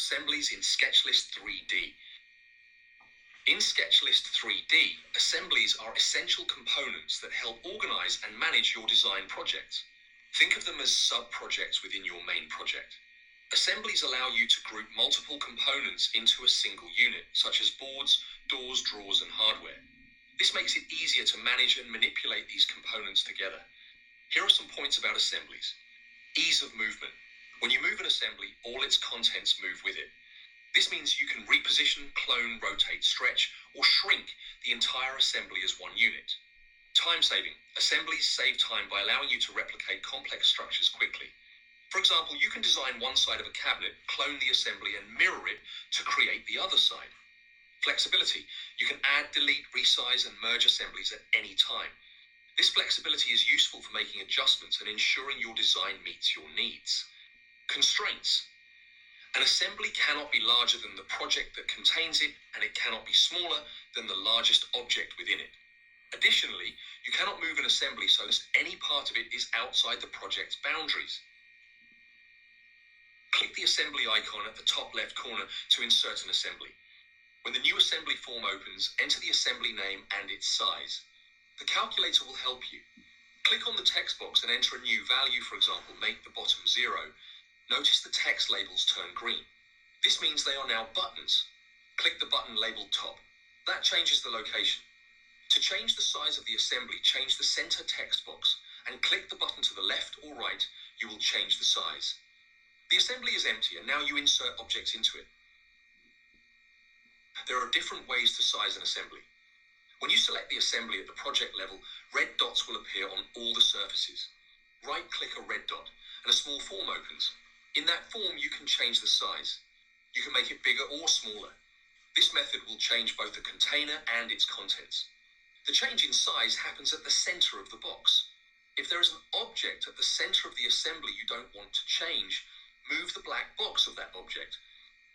Assemblies in SketchList 3D. In SketchList 3D, assemblies are essential components that help organize and manage your design projects. Think of them as sub-projects within your main project. Assemblies allow you to group multiple components into a single unit, such as boards, doors, drawers, and hardware. This makes it easier to manage and manipulate these components together. Here are some points about assemblies. Ease of movement. When you move an assembly, all its contents move with it. This means you can reposition, clone, rotate, stretch, or shrink the entire assembly as one unit. Time saving. Assemblies save time by allowing you to replicate complex structures quickly. For example, you can design one side of a cabinet, clone the assembly, and mirror it to create the other side. Flexibility. You can add, delete, resize, and merge assemblies at any time. This flexibility is useful for making adjustments and ensuring your design meets your needs. Constraints. An assembly cannot be larger than the project that contains it, and it cannot be smaller than the largest object within it. Additionally, you cannot move an assembly so that any part of it is outside the project's boundaries. Click the assembly icon at the top left corner to insert an assembly. When the new assembly form opens, enter the assembly name and its size. The calculator will help you. Click on the text box and enter a new value, for example, make the bottom 0. Notice the text labels turn green. This means they are now buttons. Click the button labeled top. That changes the location. To change the size of the assembly, change the center text box and click the button to the left or right. You will change the size. The assembly is empty and now you insert objects into it. There are different ways to size an assembly. When you select the assembly at the project level, red dots will appear on all the surfaces. Right-click a red dot and a small form opens. In that form, you can change the size. You can make it bigger or smaller. This method will change both the container and its contents. The change in size happens at the center of the box. If there is an object at the center of the assembly you don't want to change, move the black box of that object.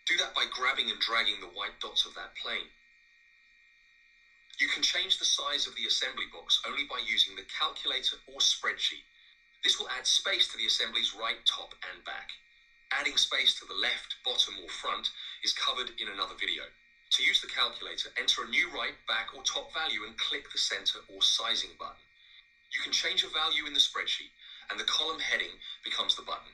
Do that by grabbing and dragging the white dots of that plane. You can change the size of the assembly box only by using the calculator or spreadsheet. This will add space to the assembly's right, top, and back. Adding space to the left, bottom, or front is covered in another video. To use the calculator, enter a new right, back, or top value and click the center or sizing button. You can change a value in the spreadsheet, and the column heading becomes the button.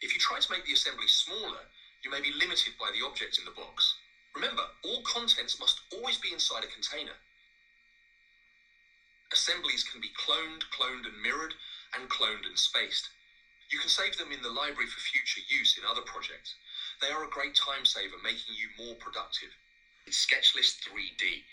If you try to make the assembly smaller, you may be limited by the objects in the box. Remember, all contents must always be inside a container. Assemblies can be cloned and mirrored, and cloned and spaced. You can save them in the library for future use in other projects. They are a great time saver, making you more productive. It's SketchList 3D.